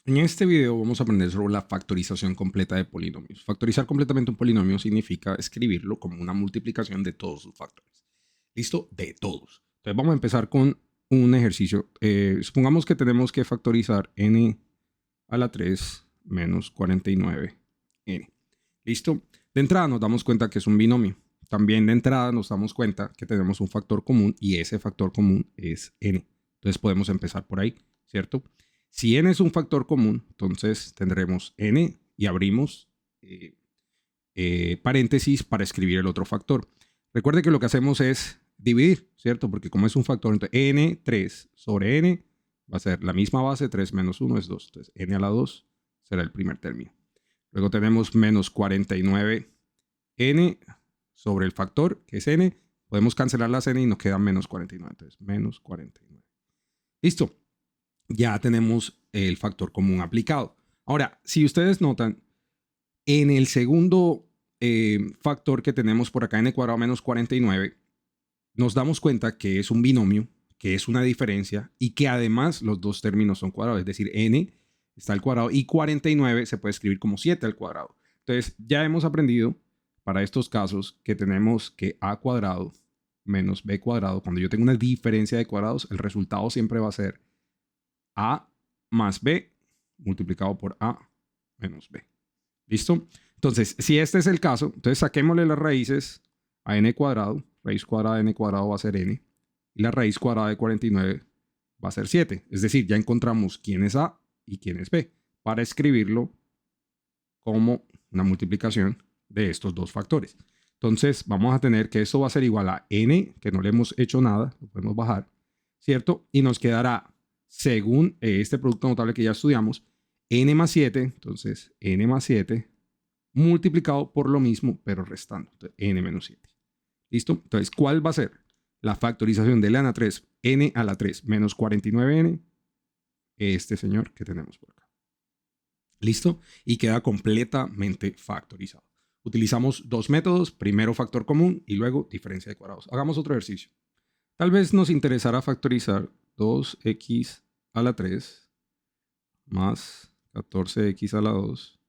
En este video vamos a aprender sobre la factorización completa de polinomios. Factorizar completamente un polinomio significa escribirlo como una multiplicación de todos sus factores. ¿Listo? De todos. Entonces vamos a empezar con un ejercicio. Supongamos que tenemos que factorizar n a la 3 menos 49n. ¿Listo? De entrada nos damos cuenta que es un binomio. También de entrada nos damos cuenta que tenemos un factor común y ese factor común es n. Entonces podemos empezar por ahí, ¿cierto? Si n es un factor común, entonces tendremos n y abrimos paréntesis para escribir el otro factor. Recuerde que lo que hacemos es dividir, ¿cierto? Porque como es un factor, entonces n3 sobre n va a ser la misma base, 3 menos 1 es 2. Entonces n a la 2 será el primer término. Luego tenemos menos 49n sobre el factor, que es n. Podemos cancelar las n y nos queda menos 49. Entonces menos 49. Listo. Ya tenemos el factor común aplicado. Ahora, si ustedes notan, en el segundo factor que tenemos por acá, n cuadrado menos 49, nos damos cuenta que es un binomio, que es una diferencia y que además los dos términos son cuadrados, es decir, n está al cuadrado y 49 se puede escribir como 7 al cuadrado. Entonces, ya hemos aprendido para estos casos que tenemos que a cuadrado menos b cuadrado, cuando yo tengo una diferencia de cuadrados, el resultado siempre va a ser a más b multiplicado por a menos b. ¿Listo? Entonces, si este es el caso, entonces saquémosle las raíces a n cuadrado. Raíz cuadrada de n cuadrado va a ser n. Y la raíz cuadrada de 49 va a ser 7. Es decir, ya encontramos quién es a y quién es b para escribirlo como una multiplicación de estos dos factores. Entonces, vamos a tener que esto va a ser igual a n, que no le hemos hecho nada, lo podemos bajar, ¿cierto? Y nos quedará, según este producto notable que ya estudiamos, n más 7, entonces n más 7 multiplicado por lo mismo, pero restando, entonces, n menos 7. ¿Listo? Entonces, ¿cuál va a ser la factorización de la 3, n a la 3 menos 49n? Este señor que tenemos por acá. ¿Listo? Y queda completamente factorizado. Utilizamos dos métodos, primero factor común y luego diferencia de cuadrados. Hagamos otro ejercicio. Tal vez nos interesará factorizar 2x a la 3 más 14x a la 2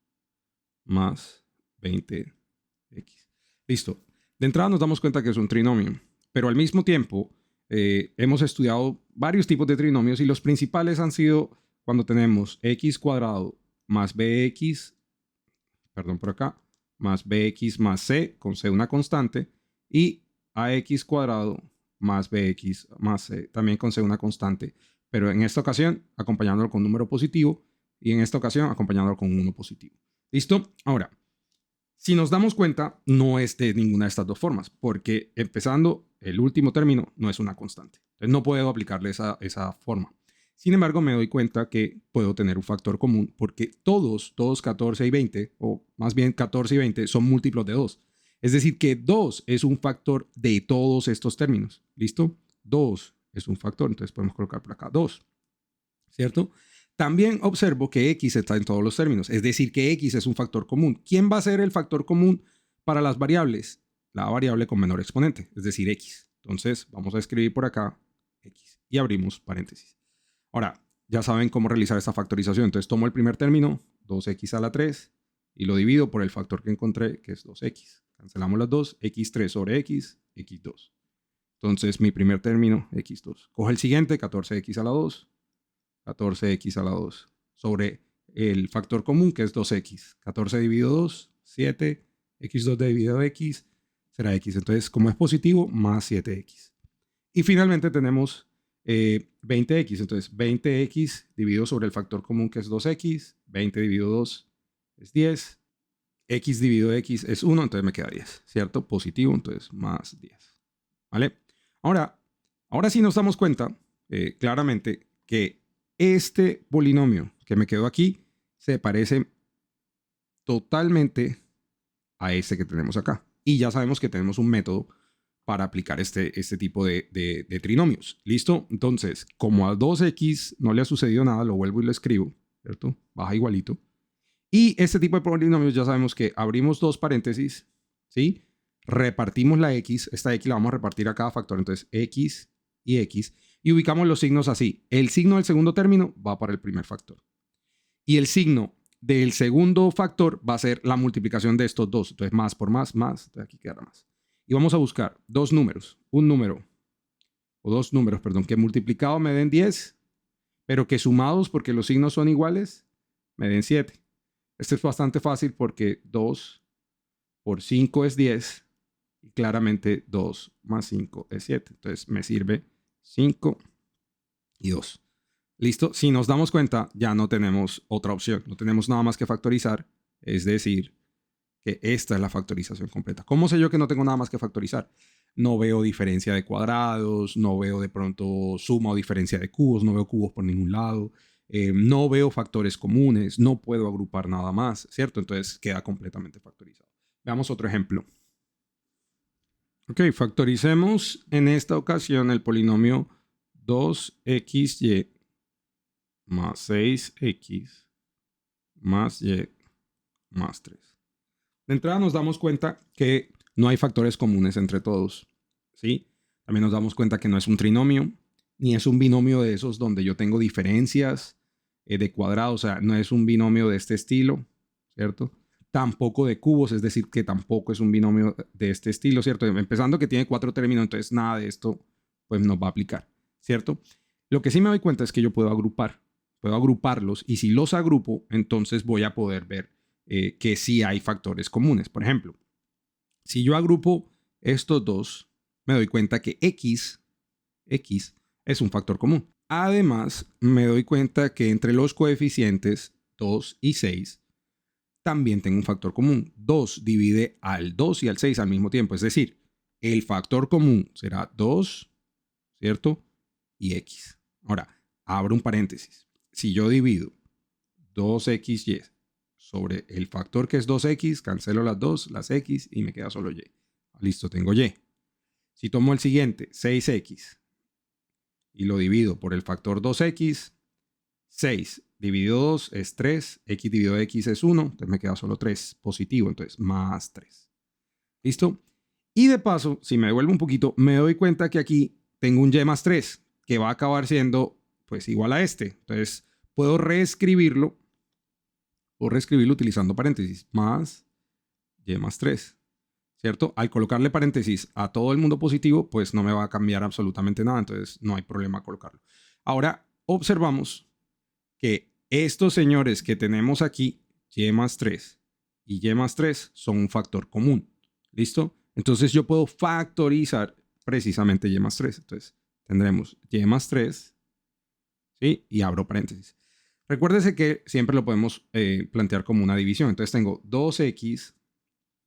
más 20x. Listo. De entrada nos damos cuenta que es un trinomio, pero al mismo tiempo hemos estudiado varios tipos de trinomios y los principales han sido cuando tenemos x cuadrado más bx, perdón por acá, más bx más c, con c una constante, y ax cuadrado más bx más c, también con c una constante, pero en esta ocasión acompañándolo con un número positivo y en esta ocasión acompañándolo con un 1 positivo. ¿Listo? Ahora, si nos damos cuenta, no es de ninguna de estas dos formas, porque empezando, el último término no es una constante. Entonces no puedo aplicarle esa forma. Sin embargo, me doy cuenta que puedo tener un factor común porque todos 14 y 20, o más bien 14 y 20, son múltiplos de 2. Es decir, que 2 es un factor de todos estos términos. ¿Listo? 2 es un factor, entonces podemos colocar por acá 2. ¿Cierto? También observo que x está en todos los términos, es decir, que x es un factor común. ¿Quién va a ser el factor común para las variables? La variable con menor exponente, es decir, x. Entonces, vamos a escribir por acá x y abrimos paréntesis. Ahora, ya saben cómo realizar esta factorización. Entonces, tomo el primer término, 2x a la 3, y lo divido por el factor que encontré, que es 2x. Cancelamos las dos, x3 sobre x, x2. Entonces, mi primer término, x2. Coge el siguiente, 14x a la 2. 14x a la 2 sobre el factor común que es 2x. 14 dividido 2, 7. x2 dividido x será x. Entonces, como es positivo, más 7x. Y finalmente tenemos 20x. Entonces, 20x dividido sobre el factor común que es 2x. 20 dividido 2 es 10. X dividido x es 1, entonces me queda 10, ¿cierto? Positivo, entonces más 10. ¿Vale? Ahora sí nos damos cuenta claramente que este polinomio que me quedó aquí se parece totalmente a este que tenemos acá. Y ya sabemos que tenemos un método para aplicar este tipo de trinomios. ¿Listo? Entonces, como a 2x no le ha sucedido nada, lo vuelvo y lo escribo, ¿cierto? Baja igualito. Y este tipo de polinomios ya sabemos que abrimos dos paréntesis, ¿sí? Repartimos la x, esta x la vamos a repartir a cada factor, entonces x y x. Y ubicamos los signos así. El signo del segundo término va para el primer factor. Y el signo del segundo factor va a ser la multiplicación de estos dos. Entonces, más por más. Entonces, aquí quedará más. Y vamos a buscar dos números. Un número, o dos números, perdón, que multiplicado me den 10, pero que sumados, porque los signos son iguales, me den 7. Este es bastante fácil porque 2 por 5 es 10. Y claramente 2 más 5 es 7. Entonces me sirve 5 y 2. ¿Listo? Si nos damos cuenta, ya no tenemos otra opción. No tenemos nada más que factorizar. Es decir, que esta es la factorización completa. ¿Cómo sé yo que no tengo nada más que factorizar? No veo diferencia de cuadrados, no veo de pronto suma o diferencia de cubos, no veo cubos por ningún lado, no veo factores comunes, no puedo agrupar nada más, ¿cierto? Entonces queda completamente factorizado. Veamos otro ejemplo. Ok, factoricemos en esta ocasión el polinomio 2xy más 6x más y más 3. De entrada nos damos cuenta que no hay factores comunes entre todos, ¿sí? También nos damos cuenta que no es un trinomio, ni es un binomio de esos donde yo tengo diferencias de cuadrados, o sea, no es un binomio de este estilo, ¿cierto? Tampoco de cubos, es decir, que tampoco es un binomio de este estilo, ¿cierto? Empezando que tiene 4 términos, entonces nada de esto pues nos va a aplicar, ¿cierto? Lo que sí me doy cuenta es que yo puedo agruparlos, y si los agrupo, entonces voy a poder ver que sí hay factores comunes. Por ejemplo, si yo agrupo estos dos, me doy cuenta que x es un factor común. Además, me doy cuenta que entre los coeficientes 2 y 6 también tengo un factor común. 2 divide al 2 y al 6 al mismo tiempo. Es decir, el factor común será 2, ¿cierto? Y x. Ahora, abro un paréntesis. Si yo divido 2xy sobre el factor que es 2x, cancelo las 2, las x y me queda solo y. Listo, tengo y. Si tomo el siguiente, 6x, y lo divido por el factor 2x, 6 dividido 2 es 3, x dividido x es 1, entonces me queda solo 3 positivo, entonces más 3. ¿Listo? Y de paso, si me devuelvo un poquito, me doy cuenta que aquí tengo un y más 3, que va a acabar siendo pues igual a este. Entonces puedo reescribirlo utilizando paréntesis, más y más 3, ¿cierto? Al colocarle paréntesis a todo el mundo positivo, pues no me va a cambiar absolutamente nada, entonces no hay problema colocarlo. Ahora, observamos que estos señores que tenemos aquí, y más 3 y y más 3, son un factor común, ¿listo? Entonces yo puedo factorizar precisamente y más 3, entonces tendremos y más 3, ¿sí? Y abro paréntesis. Recuérdese que siempre lo podemos plantear como una división. Entonces tengo 2x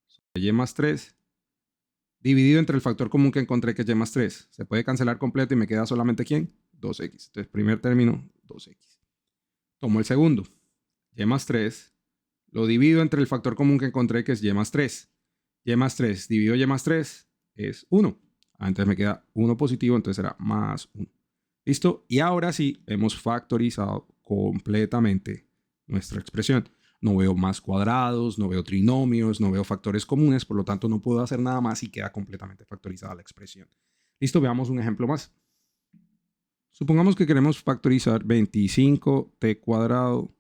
sobre y más 3 dividido entre el factor común que encontré, que es y más 3. Se puede cancelar completo y me queda solamente ¿quién? 2x. Entonces primer término, 2x. Tomo el segundo, y más 3, lo divido entre el factor común que encontré, que es y más 3. Y más 3 dividido y más 3 es 1. Entonces me queda 1 positivo, entonces será más 1. ¿Listo? Y ahora sí, hemos factorizado completamente nuestra expresión. No veo más cuadrados, no veo trinomios, no veo factores comunes, por lo tanto no puedo hacer nada más y queda completamente factorizada la expresión. ¿Listo? Veamos un ejemplo más. Supongamos que queremos factorizar 25t cuadrado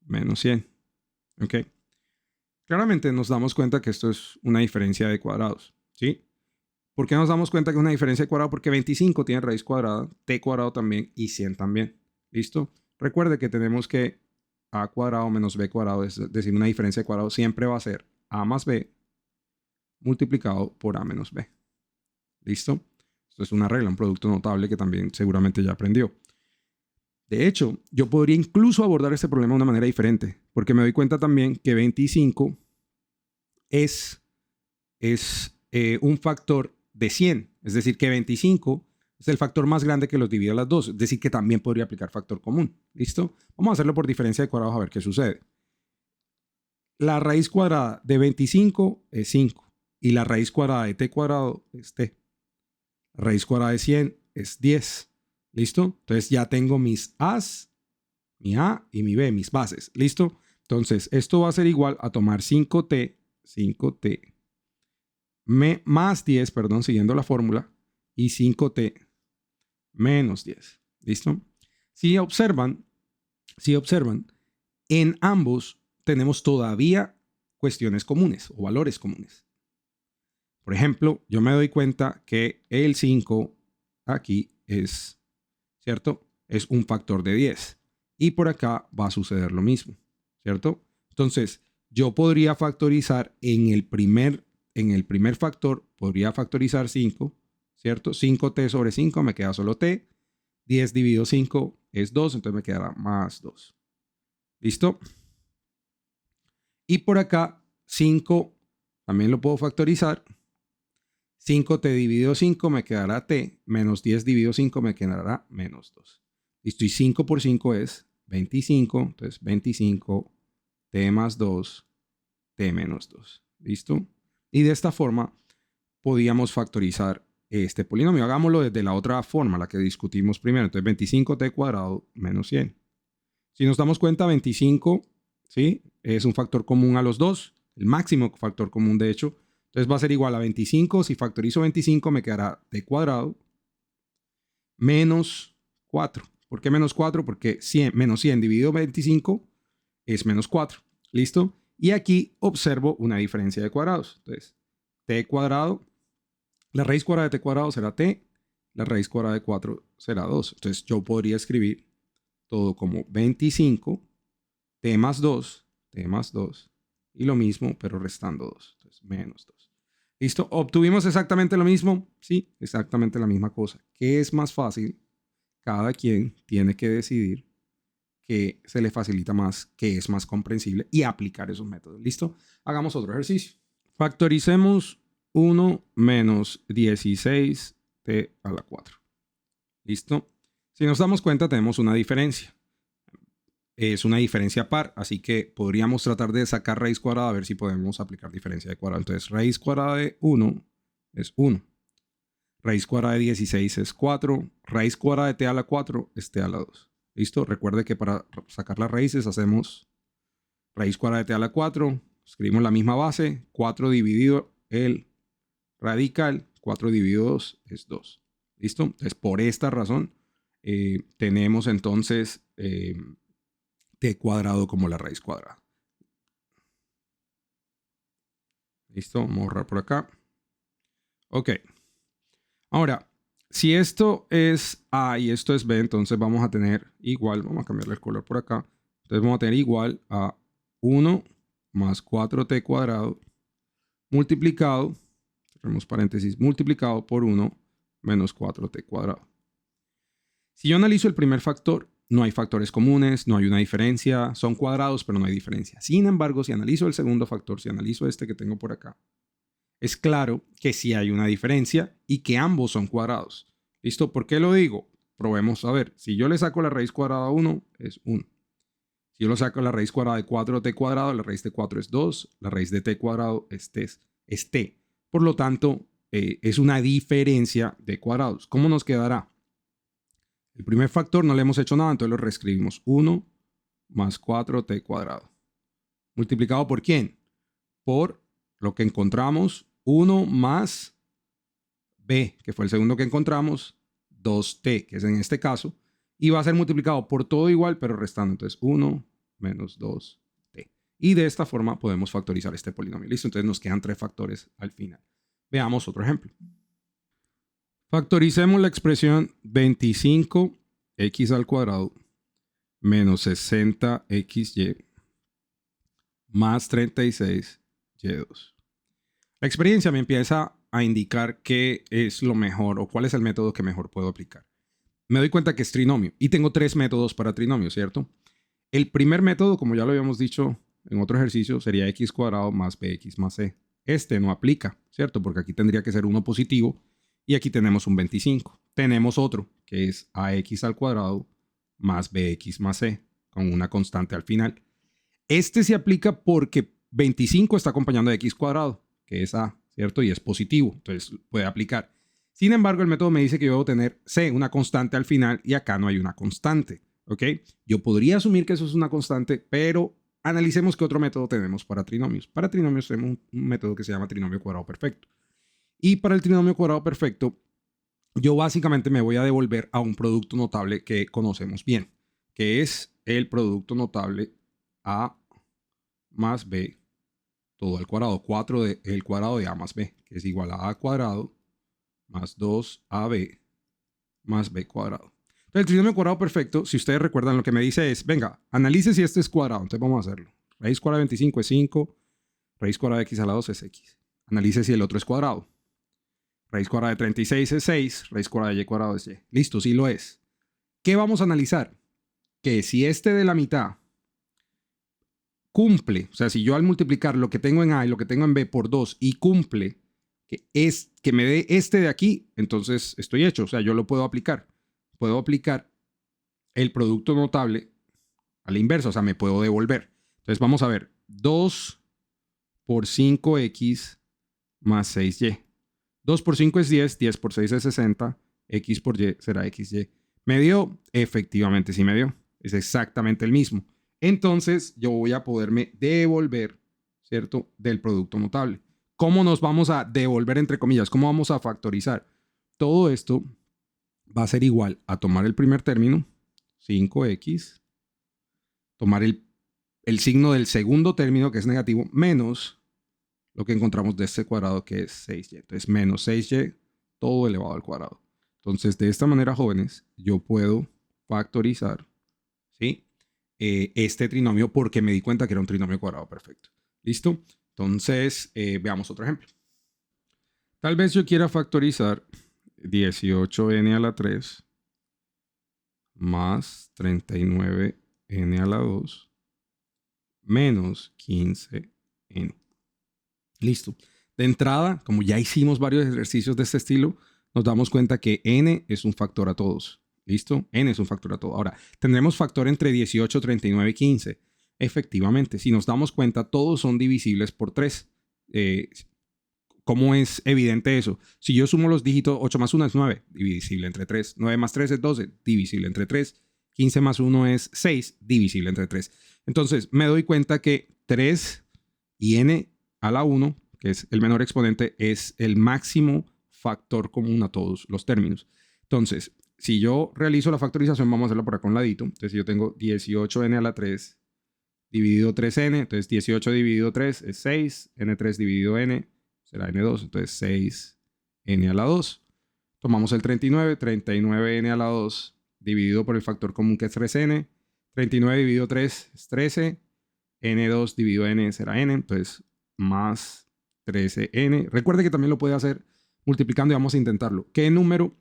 menos 100. ¿Ok? Claramente nos damos cuenta que esto es una diferencia de cuadrados. ¿Sí? ¿Por qué nos damos cuenta que es una diferencia de cuadrado? Porque 25 tiene raíz cuadrada, t cuadrado también y 100 también. ¿Listo? Recuerde que tenemos que a cuadrado menos b cuadrado, es decir, una diferencia de cuadrado siempre va a ser a más b multiplicado por a menos b. ¿Listo? Esto es una regla, un producto notable que también seguramente ya aprendió. De hecho, yo podría incluso abordar este problema de una manera diferente, porque me doy cuenta también que 25 es un factor de 100. Es decir, que 25 es el factor más grande que los divide a las dos. Es decir, que también podría aplicar factor común. ¿Listo? Vamos a hacerlo por diferencia de cuadrados a ver qué sucede. La raíz cuadrada de 25 es 5 y la raíz cuadrada de t cuadrado es t. La raíz cuadrada de 100 es 10. ¿Listo? Entonces ya tengo mis a's, mi a y mi b, mis bases. ¿Listo? Entonces esto va a ser igual a tomar 5t más 10, perdón, siguiendo la fórmula, y 5t menos 10. ¿Listo? Si observan, En ambos tenemos todavía cuestiones comunes o valores comunes. Por ejemplo, yo me doy cuenta que el 5 aquí es, ¿cierto? Es un factor de 10. Y por acá va a suceder lo mismo, ¿cierto? Entonces, yo podría factorizar en el primer factor, podría factorizar 5, ¿cierto? 5t sobre 5 me queda solo t. 10 dividido 5 es 2, entonces me quedará más 2. ¿Listo? Y por acá, 5 también lo puedo factorizar. 5t dividido 5 me quedará t, menos 10 dividido 5 me quedará menos 2. Listo, y 5 por 5 es 25, entonces 25, t más 2, t menos 2. ¿Listo? Y de esta forma podíamos factorizar este polinomio. Hagámoslo desde la otra forma, la que discutimos primero. Entonces 25t cuadrado menos 100. Si nos damos cuenta, 25, ¿sí? Es un factor común a los dos, el máximo factor común de hecho. Entonces va a ser igual a 25. Si factorizo 25 me quedará t cuadrado menos 4. ¿Por qué menos 4? Porque 100, menos 100 dividido 25 es menos 4. ¿Listo? Y aquí observo una diferencia de cuadrados. Entonces, t cuadrado, la raíz cuadrada de t cuadrado será t, la raíz cuadrada de 4 será 2. Entonces yo podría escribir todo como 25, t más 2, y lo mismo, pero restando 2. Entonces, menos 2. ¿Listo? ¿Obtuvimos exactamente lo mismo? Sí, exactamente la misma cosa. ¿Qué es más fácil? Cada quien tiene que decidir qué se le facilita más, qué es más comprensible y aplicar esos métodos. ¿Listo? Hagamos otro ejercicio. Factoricemos 1 menos 16t a la 4. ¿Listo? Si nos damos cuenta, tenemos una diferencia. Es una diferencia par, así que podríamos tratar de sacar raíz cuadrada a ver si podemos aplicar diferencia de cuadrado. Entonces, raíz cuadrada de 1 es 1. Raíz cuadrada de 16 es 4. Raíz cuadrada de t a la 4 es t a la 2. ¿Listo? Recuerde que para sacar las raíces hacemos raíz cuadrada de t a la 4. Escribimos la misma base. 4 dividido el radical. 4 dividido 2 es 2. ¿Listo? Entonces, por esta razón, tenemos entonces t cuadrado como la raíz cuadrada. ¿Listo? Vamos a borrar por acá. Ok. Ahora, si esto es A y esto es B, entonces vamos a tener igual, vamos a cambiarle el color por acá. Entonces vamos a tener igual a 1 más 4t cuadrado multiplicado, cerremos paréntesis, multiplicado por 1 menos 4t cuadrado. Si yo analizo el primer factor, no hay factores comunes, no hay una diferencia, son cuadrados, pero no hay diferencia. Sin embargo, si analizo el segundo factor, si analizo este que tengo por acá, es claro que sí hay una diferencia y que ambos son cuadrados. ¿Listo? ¿Por qué lo digo? Probemos a ver. Si yo le saco la raíz cuadrada a 1, es 1. Si yo le saco la raíz cuadrada de 4t cuadrado, la raíz de 4 es 2. La raíz de t cuadrado es t. Por lo tanto, es una diferencia de cuadrados. ¿Cómo nos quedará? El primer factor no le hemos hecho nada, entonces lo reescribimos. 1 más 4t cuadrado. ¿Multiplicado por quién? Por lo que encontramos, 1 más b, que fue el segundo que encontramos, 2t, que es en este caso, y va a ser multiplicado por todo igual, pero restando. Entonces, 1 menos 2t. Y de esta forma podemos factorizar este polinomio. ¿Listo? Entonces nos quedan 3 factores al final. Veamos otro ejemplo. Factoricemos la expresión 25x al cuadrado menos 60xy más 36y2. La experiencia me empieza a indicar qué es lo mejor o cuál es el método que mejor puedo aplicar. Me doy cuenta que es trinomio y tengo 3 métodos para trinomio, ¿cierto? El primer método, como ya lo habíamos dicho en otro ejercicio, sería x cuadrado más bx más c. Este no aplica, ¿cierto? Porque aquí tendría que ser uno positivo y aquí tenemos un 25. Tenemos otro que es ax al cuadrado más bx más c con una constante al final. Este se aplica porque 25 está acompañando de x cuadrado, que es a, ¿cierto? Y es positivo, entonces puede aplicar. Sin embargo, el método me dice que yo debo tener c, una constante al final, y acá no hay una constante, ¿ok? Yo podría asumir que eso es una constante, pero analicemos qué otro método tenemos para trinomios. Para trinomios tenemos un método que se llama trinomio cuadrado perfecto. Y para el trinomio cuadrado perfecto, yo básicamente me voy a devolver a un producto notable que conocemos bien, que es el producto notable A más B todo al cuadrado. 4 de el cuadrado de A más B, que es igual a A cuadrado más 2AB más B cuadrado. Entonces, el trinomio cuadrado perfecto, si ustedes recuerdan, lo que me dice es, venga, analice si este es cuadrado. Entonces vamos a hacerlo. Raíz cuadrada de 25 es 5. Raíz cuadrada de x a la 2 es x. Analice si el otro es cuadrado. Raíz cuadrada de 36 es 6. Raíz cuadrada de y cuadrado es y. Listo, sí lo es. ¿Qué vamos a analizar? Que si este de la mitad cumple, o sea, si yo al multiplicar lo que tengo en A y lo que tengo en B por 2 y cumple que me dé este de aquí, entonces estoy hecho. O sea, yo lo puedo aplicar. Puedo aplicar el producto notable a la inversa, o sea, me puedo devolver. Entonces vamos a ver, 2 por 5x más 6y. 2 por 5 es 10, 10 por 6 es 60, x por y será xy. ¿Me dio? Efectivamente sí me dio. Es exactamente el mismo. Entonces yo voy a poderme devolver, ¿cierto? Del producto notable. ¿Cómo nos vamos a devolver, entre comillas? ¿Cómo vamos a factorizar? Todo esto va a ser igual a tomar el primer término, 5x, tomar el signo del segundo término, que es negativo, menos lo que encontramos de este cuadrado, que es 6y. Entonces, menos 6y, todo elevado al cuadrado. Entonces, de esta manera, jóvenes, yo puedo factorizar, ¿sí? Este trinomio porque me di cuenta que era un trinomio cuadrado perfecto. ¿Listo? Entonces, veamos otro ejemplo. Tal vez yo quiera factorizar 18n a la 3 más 39n a la 2 menos 15n. Listo. De entrada, como ya hicimos varios ejercicios de este estilo, nos damos cuenta que n es un factor a todos. ¿Listo? N es un factor a todos. Ahora, tendremos factor entre 18, 39 y 15. Efectivamente, si nos damos cuenta, todos son divisibles por 3. ¿Cómo es evidente eso? Si yo sumo los dígitos, 8 más 1 es 9, divisible entre 3. 9 más 3 es 12, divisible entre 3. 15 más 1 es 6, divisible entre 3. Entonces, me doy cuenta que 3 y n a la 1, que es el menor exponente, es el máximo factor común a todos los términos. Entonces, si yo realizo la factorización, vamos a hacerlo por acá a un ladito. Entonces, yo tengo 18n a la 3 dividido 3n. Entonces, 18 dividido 3 es 6. n3 dividido n será n2. Entonces, 6n a la 2. Tomamos el 39. 39n a la 2 dividido por el factor común, que es 3n. 39 dividido 3 es 13. n2 dividido n será n. Entonces, más 13n. Recuerde que también lo puede hacer multiplicando y vamos a intentarlo. ¿Qué número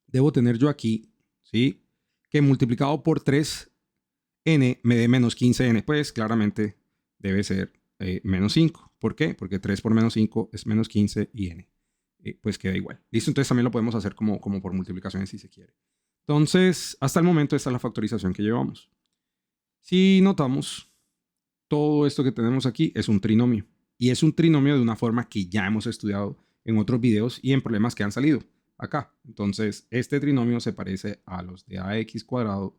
debo tener yo aquí? ¿Sí? Que multiplicado por 3n me dé menos 15n. Pues claramente debe ser menos 5. ¿Por qué? Porque 3 por menos 5 es menos 15 y n. Pues queda igual. ¿Listo? Entonces también lo podemos hacer como por multiplicación si se quiere. Entonces, hasta el momento esta es la factorización que llevamos. Si notamos, todo esto que tenemos aquí es un trinomio. Y es un trinomio de una forma que ya hemos estudiado en otros videos y en problemas que han salido acá. Entonces, este trinomio se parece a los de ax cuadrado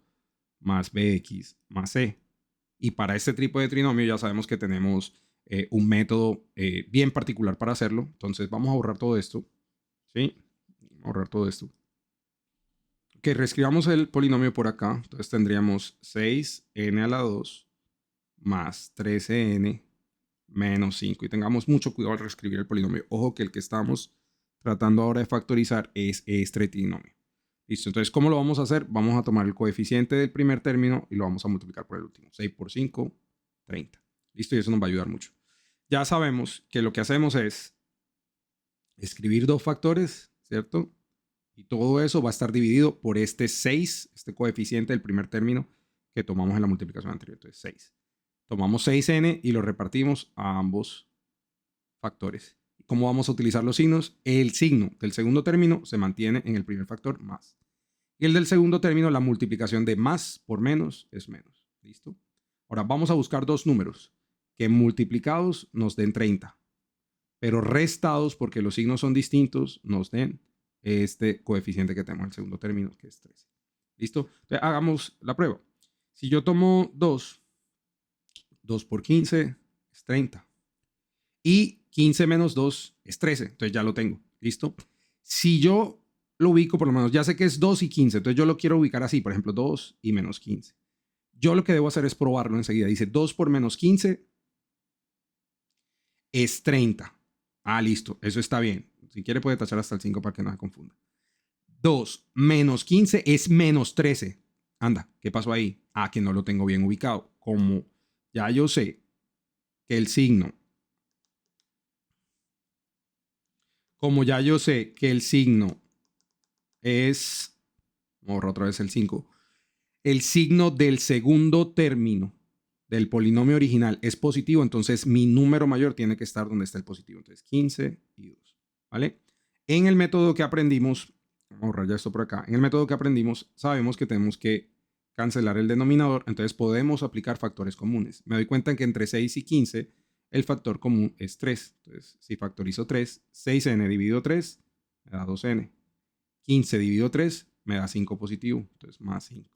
más bx más c. Y para este tipo de trinomio ya sabemos que tenemos un método bien particular para hacerlo. Entonces, vamos a borrar todo esto. ¿Sí? Vamos a borrar todo esto. Que reescribamos el polinomio por acá. Entonces, tendríamos 6n a la 2 más 13n menos 5. Y tengamos mucho cuidado al reescribir el polinomio. Ojo que el que estamos tratando ahora de factorizar es este trinomio. Listo, entonces, ¿cómo lo vamos a hacer? Vamos a tomar el coeficiente del primer término y lo vamos a multiplicar por el último. 6 por 5, 30. Listo, y eso nos va a ayudar mucho. Ya sabemos que lo que hacemos es escribir dos factores, ¿cierto? Y todo eso va a estar dividido por este 6, este coeficiente del primer término que tomamos en la multiplicación anterior. Entonces, 6. Tomamos 6n y lo repartimos a ambos factores. ¿Cómo vamos a utilizar los signos? El signo del segundo término se mantiene en el primer factor, más. Y el del segundo término, la multiplicación de más por menos es menos. ¿Listo? Ahora vamos a buscar dos números que multiplicados nos den 30, pero restados, porque los signos son distintos, nos den este coeficiente que tenemos en el segundo término, que es 13. ¿Listo? Entonces, hagamos la prueba. Si yo tomo 2 por 15 es 30. Y 15 menos 2 es 13. Entonces ya lo tengo. ¿Listo? Si yo lo ubico, por lo menos ya sé que es 2 y 15. Entonces yo lo quiero ubicar así. Por ejemplo, 2 y menos 15. Yo lo que debo hacer es probarlo enseguida. Dice 2 por menos 15 es 30. Ah, listo. Eso está bien. Si quiere puede tachar hasta el 5 para que no se confunda. 2 menos 15 es menos 13. Anda, ¿qué pasó ahí? Ah, que no lo tengo bien ubicado. Como ya yo sé que el signo, es, borro otra vez el 5, el signo del segundo término del polinomio original es positivo, entonces mi número mayor tiene que estar donde está el positivo. Entonces 15 y 2, ¿vale? En el método que aprendimos, vamos a borrar ya esto por acá, en el método que aprendimos sabemos que tenemos que cancelar el denominador, entonces podemos aplicar factores comunes. Me doy cuenta que entre 6 y 15 el factor común es 3. Entonces, si factorizo 3, 6n dividido 3 me da 2n. 15 dividido 3 me da 5 positivo, entonces más 5.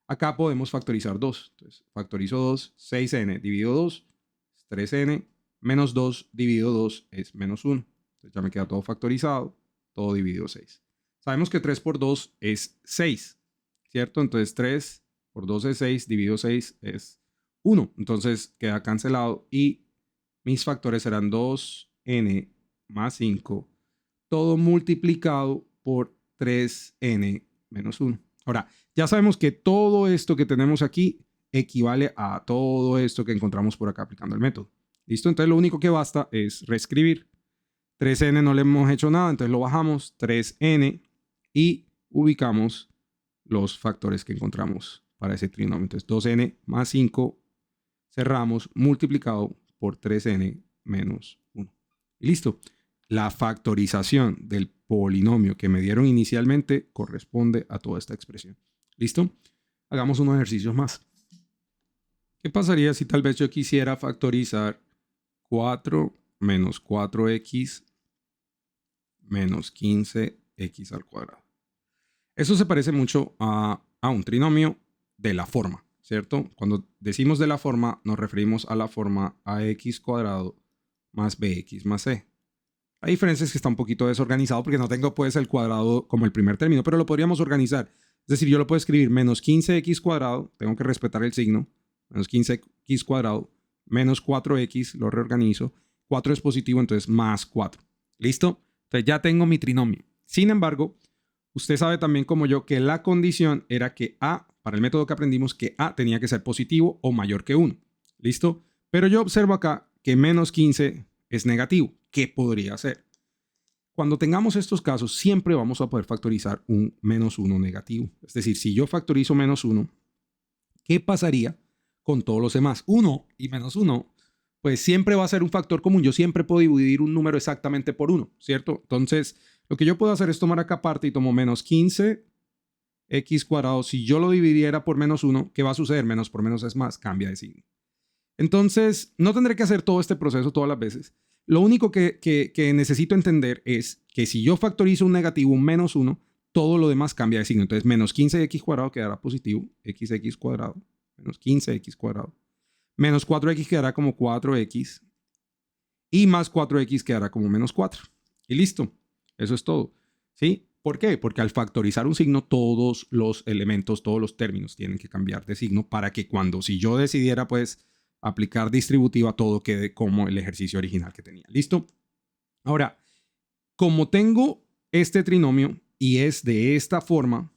Acá podemos factorizar 2. Entonces, factorizo 2, 6n dividido 2 es 3n, menos 2 dividido 2 es menos 1. Entonces ya me queda todo factorizado, todo dividido 6. Sabemos que 3 por 2 es 6, ¿cierto? Entonces 3 por 2 es 6, dividido 6 es 1. Entonces queda cancelado y mis factores serán 2n más 5, todo multiplicado por 3n menos 1. Ahora, ya sabemos que todo esto que tenemos aquí equivale a todo esto que encontramos por acá aplicando el método. ¿Listo? Entonces lo único que basta es reescribir. 3n no le hemos hecho nada, entonces lo bajamos, 3n, y ubicamos los factores que encontramos para ese trinomio. Entonces 2n más 5, cerramos, multiplicado por 3n menos 1. Y listo. La factorización del polinomio que me dieron inicialmente corresponde a toda esta expresión. ¿Listo? Hagamos unos ejercicios más. ¿Qué pasaría si tal vez yo quisiera factorizar 4 menos 4x menos 15x al cuadrado? Eso se parece mucho a un trinomio de la forma, ¿cierto? Cuando decimos de la forma, nos referimos a la forma ax cuadrado más bx más c. La diferencia es que está un poquito desorganizado porque no tengo pues el cuadrado como el primer término, pero lo podríamos organizar. Es decir, yo lo puedo escribir menos 15x cuadrado, tengo que respetar el signo, menos 15x cuadrado, menos 4x, lo reorganizo, 4 es positivo, entonces más 4. ¿Listo? Entonces ya tengo mi trinomio. Sin embargo, usted sabe también como yo que la condición era que a, para el método que aprendimos, que a tenía que ser positivo o mayor que 1. ¿Listo? Pero yo observo acá que menos 15 es negativo. ¿Qué podría ser? Cuando tengamos estos casos, siempre vamos a poder factorizar un menos 1 negativo. Es decir, si yo factorizo menos 1, ¿qué pasaría con todos los demás? 1 y menos 1, pues siempre va a ser un factor común. Yo siempre puedo dividir un número exactamente por 1, ¿cierto? Entonces, lo que yo puedo hacer es tomar acá parte y tomo menos 15x cuadrado. Si yo lo dividiera por menos 1, ¿qué va a suceder? Menos por menos es más, cambia de signo. Entonces, no tendré que hacer todo este proceso todas las veces. Lo único que necesito entender es que si yo factorizo un negativo, un menos 1, todo lo demás cambia de signo. Entonces, menos 15x cuadrado quedará positivo, xx cuadrado, menos 15x cuadrado. Menos 4x quedará como 4x. Y más 4x quedará como menos 4. Y listo. Eso es todo. ¿Sí? ¿Por qué? Porque al factorizar un signo, todos los elementos, todos los términos tienen que cambiar de signo para que si yo decidiera, pues, aplicar distributiva, todo quede como el ejercicio original que tenía. ¿Listo? Ahora, como tengo este trinomio y es de esta forma,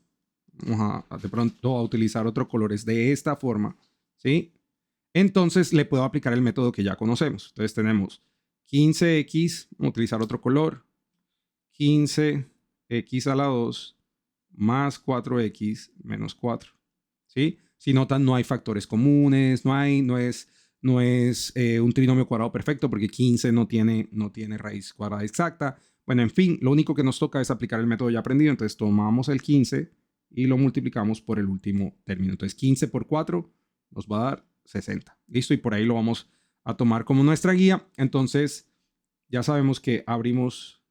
vamos a de pronto a utilizar otro color, es de esta forma, ¿sí? Entonces le puedo aplicar el método que ya conocemos. Entonces tenemos 15x, vamos a utilizar otro color, 15x a la 2 más 4x menos 4, ¿sí? Si notan, no hay factores comunes, no es un trinomio cuadrado perfecto porque 15 no tiene raíz cuadrada exacta. Bueno, en fin, lo único que nos toca es aplicar el método ya aprendido. Entonces tomamos el 15 y lo multiplicamos por el último término. Entonces 15 por 4 nos va a dar 60. ¿Listo? Y por ahí lo vamos a tomar como nuestra guía. Entonces ya sabemos que abrimos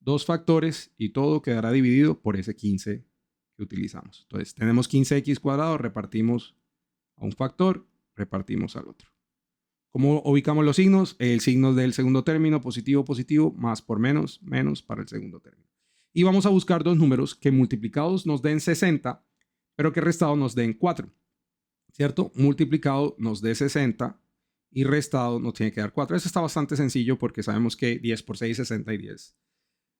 dos factores y todo quedará dividido por ese 15 que utilizamos. Entonces tenemos 15x cuadrado, repartimos a un factor, repartimos al otro. ¿Cómo ubicamos los signos? El signo del segundo término, positivo, positivo, más por menos, menos para el segundo término. Y vamos a buscar dos números que multiplicados nos den 60, pero que restados nos den 4. ¿cierto? Multiplicado nos dé 60 y restado nos tiene que dar 4. Eso está bastante sencillo porque sabemos que 10 por 6 es 60 y 10.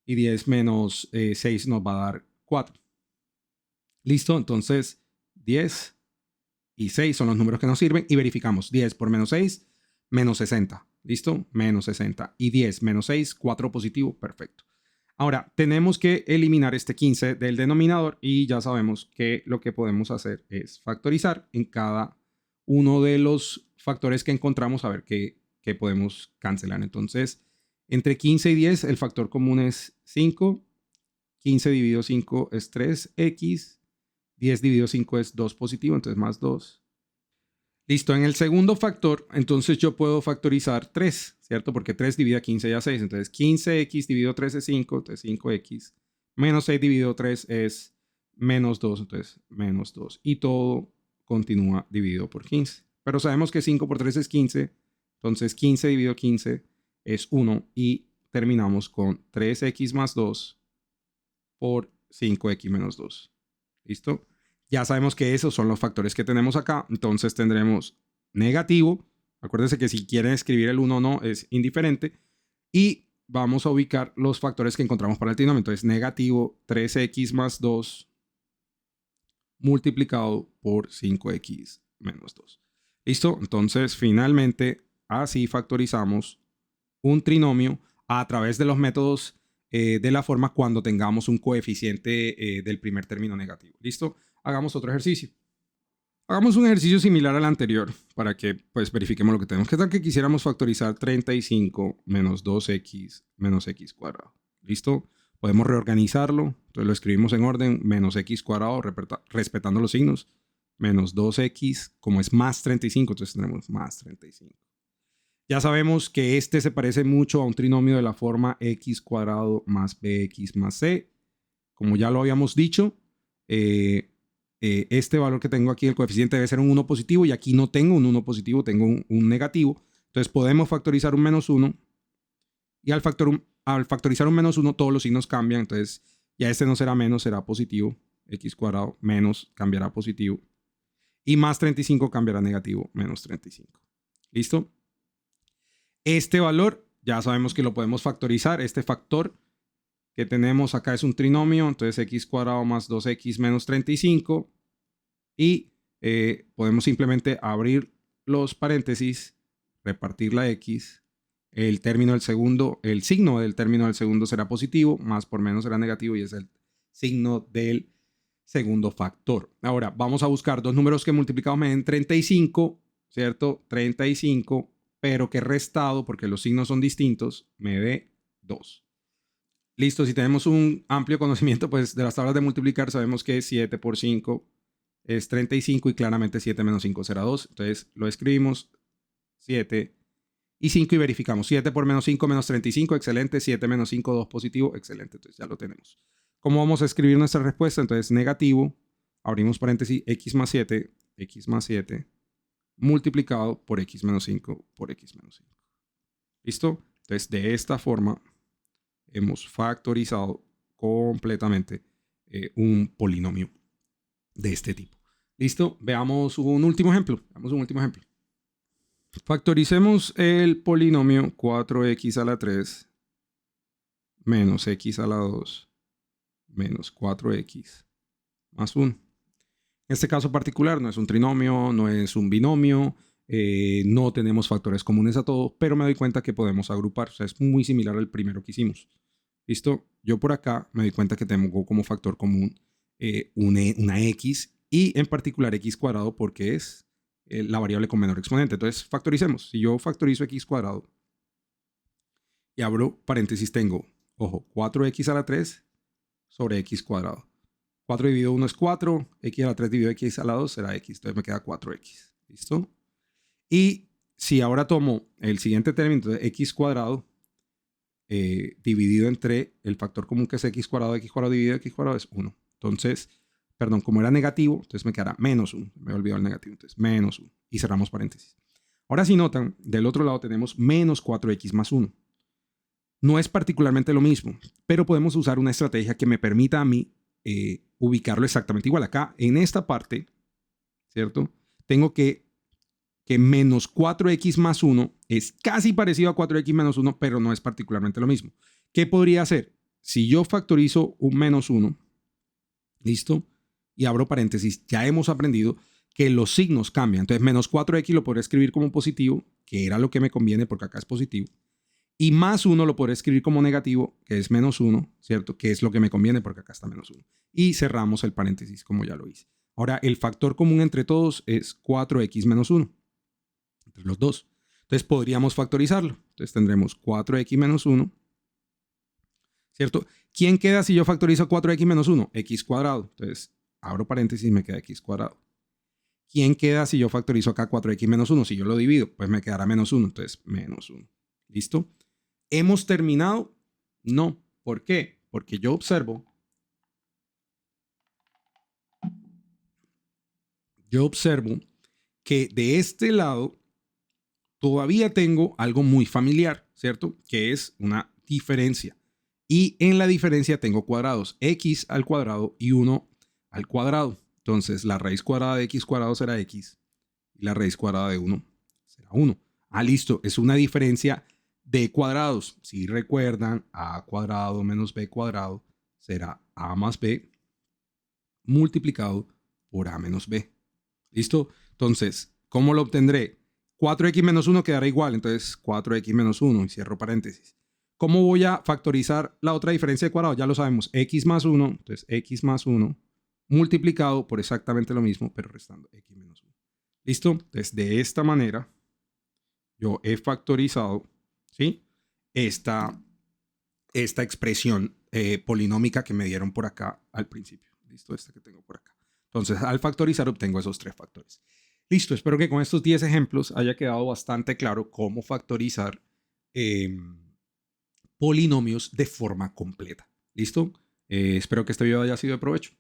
Y 10 menos 6 nos va a dar 4. ¿Listo? Entonces 10 y 6 son los números que nos sirven y verificamos. 10 por menos 6, menos 60. ¿Listo? Menos 60. Y 10 menos 6, 4 positivo. Perfecto. Ahora, tenemos que eliminar este 15 del denominador y ya sabemos que lo que podemos hacer es factorizar en cada uno de los factores que encontramos a ver qué podemos cancelar. Entonces, entre 15 y 10, el factor común es 5. 15 dividido 5 es 3x. 10 dividido 5 es 2 positivo, entonces más 2. Listo, en el segundo factor, entonces yo puedo factorizar 3, ¿cierto? Porque 3 divide a 15 y a 6. Entonces 15x dividido 3 es 5, entonces 5x. Menos 6 dividido 3 es menos 2, entonces menos 2. Y todo continúa dividido por 15. Pero sabemos que 5 por 3 es 15, entonces 15 dividido 15 es 1 y terminamos con 3x más 2 por 5x menos 2. ¿Listo? Ya sabemos que esos son los factores que tenemos acá. Entonces tendremos negativo. Acuérdense que si quieren escribir el 1 o no es indiferente. Y vamos a ubicar los factores que encontramos para el trinomio. Entonces negativo 3x más 2 multiplicado por 5x menos 2. ¿Listo? Entonces finalmente así factorizamos un trinomio a través de los métodos de la forma cuando tengamos un coeficiente del primer término negativo. ¿Listo? Hagamos otro ejercicio. Hagamos un ejercicio similar al anterior para que pues verifiquemos lo que tenemos. ¿Qué tal que quisiéramos factorizar 35 menos 2x menos x cuadrado? ¿Listo? Podemos reorganizarlo. Entonces lo escribimos en orden menos x cuadrado respetando los signos. Menos 2x, como es más 35, entonces tenemos más 35. Ya sabemos que este se parece mucho a un trinomio de la forma x cuadrado más bx más c. Como ya lo habíamos dicho, este valor que tengo aquí, el coeficiente debe ser un 1 positivo y aquí no tengo un 1 positivo, tengo un negativo. Entonces podemos factorizar un menos 1 y al factorizar un menos 1 todos los signos cambian. Entonces ya este no será menos, será positivo. X cuadrado menos cambiará a positivo y más 35 cambiará a negativo, menos 35. ¿Listo? Este valor ya sabemos que lo podemos factorizar. Este factor que tenemos acá es un trinomio, entonces x cuadrado más 2x menos 35 y podemos simplemente abrir los paréntesis, repartir la x, el signo del término del segundo será positivo, más por menos será negativo y es el signo del segundo factor. Ahora vamos a buscar dos números que multiplicados me den 35, ¿cierto? 35, pero que restado, porque los signos son distintos, me dé 2. Listo, si tenemos un amplio conocimiento pues, de las tablas de multiplicar, sabemos que 7 por 5 es 35 y claramente 7 menos 5 será 2. Entonces lo escribimos 7 y 5 y verificamos. 7 por menos 5 menos 35, excelente. 7 menos 5, 2 positivo, excelente. Entonces ya lo tenemos. ¿Cómo vamos a escribir nuestra respuesta? Entonces negativo, abrimos paréntesis, x más 7 multiplicado por x menos 5 por x menos 5. ¿Listo? Entonces de esta forma hemos factorizado completamente un polinomio de este tipo. ¿Listo? Veamos un último ejemplo. Factoricemos el polinomio 4x a la 3 menos x a la 2 menos 4x más 1. En este caso particular no es un trinomio, no es un binomio, no tenemos factores comunes a todo, pero me doy cuenta que podemos agrupar. O sea, es muy similar al primero que hicimos. ¿Listo? Yo por acá me doy cuenta que tengo como factor común una x y en particular x cuadrado porque es la variable con menor exponente. Entonces factoricemos. Si yo factorizo x cuadrado y abro paréntesis, tengo, ojo, 4x a la 3 sobre x cuadrado. 4 dividido 1 es 4, x a la 3 dividido x a la 2 será x. Entonces me queda 4x. ¿Listo? Y si ahora tomo el siguiente término, entonces x cuadrado dividido entre el factor común que es x cuadrado dividido x cuadrado es 1. Entonces, perdón, como era negativo, entonces me quedará menos 1. Me he olvidado el negativo, entonces menos 1. Y cerramos paréntesis. Ahora si notan, del otro lado tenemos menos 4x más 1. No es particularmente lo mismo, pero podemos usar una estrategia que me permita a mí ubicarlo exactamente igual. Acá, en esta parte, ¿cierto? tengo que menos 4x más 1 es casi parecido a 4x menos 1, pero no es particularmente lo mismo. ¿Qué podría hacer? Si yo factorizo un menos 1, ¿listo? Y abro paréntesis, ya hemos aprendido que los signos cambian. Entonces, menos 4x lo podré escribir como positivo, que era lo que me conviene porque acá es positivo. Y más 1 lo podré escribir como negativo, que es menos 1, ¿cierto? Que es lo que me conviene porque acá está menos 1. Y cerramos el paréntesis como ya lo hice. Ahora, el factor común entre todos es 4x menos 1. Entre los dos. Entonces, podríamos factorizarlo. Entonces, tendremos 4x menos 1, ¿cierto? ¿Quién queda si yo factorizo 4x menos 1? X cuadrado. Entonces, abro paréntesis y me queda x cuadrado. ¿Quién queda si yo factorizo acá 4x menos 1? Si yo lo divido, pues me quedará menos 1. Entonces, menos 1. ¿Listo? ¿Hemos terminado? No. ¿Por qué? Porque yo observo que de este lado todavía tengo algo muy familiar, ¿cierto? Que es una diferencia. Y en la diferencia tengo cuadrados, x al cuadrado y 1 al cuadrado. Entonces, la raíz cuadrada de x cuadrado será x y la raíz cuadrada de 1 será 1. Ah, listo. Es una diferencia de cuadrados. Si recuerdan, a cuadrado menos b cuadrado será a más b multiplicado por a menos b. ¿Listo? Entonces, ¿cómo lo obtendré? 4x menos 1 quedará igual, entonces 4x menos 1 y cierro paréntesis. ¿Cómo voy a factorizar la otra diferencia de cuadrado? Ya lo sabemos, x más 1, entonces x más 1 multiplicado por exactamente lo mismo, pero restando x menos 1. ¿Listo? Entonces, de esta manera, yo he factorizado, ¿sí? Esta expresión polinómica que me dieron por acá al principio. ¿Listo? Esta que tengo por acá. Entonces, al factorizar obtengo esos 3 factores. Listo, espero que con estos 10 ejemplos haya quedado bastante claro cómo factorizar polinomios de forma completa. ¿Listo? Espero que este video haya sido de provecho.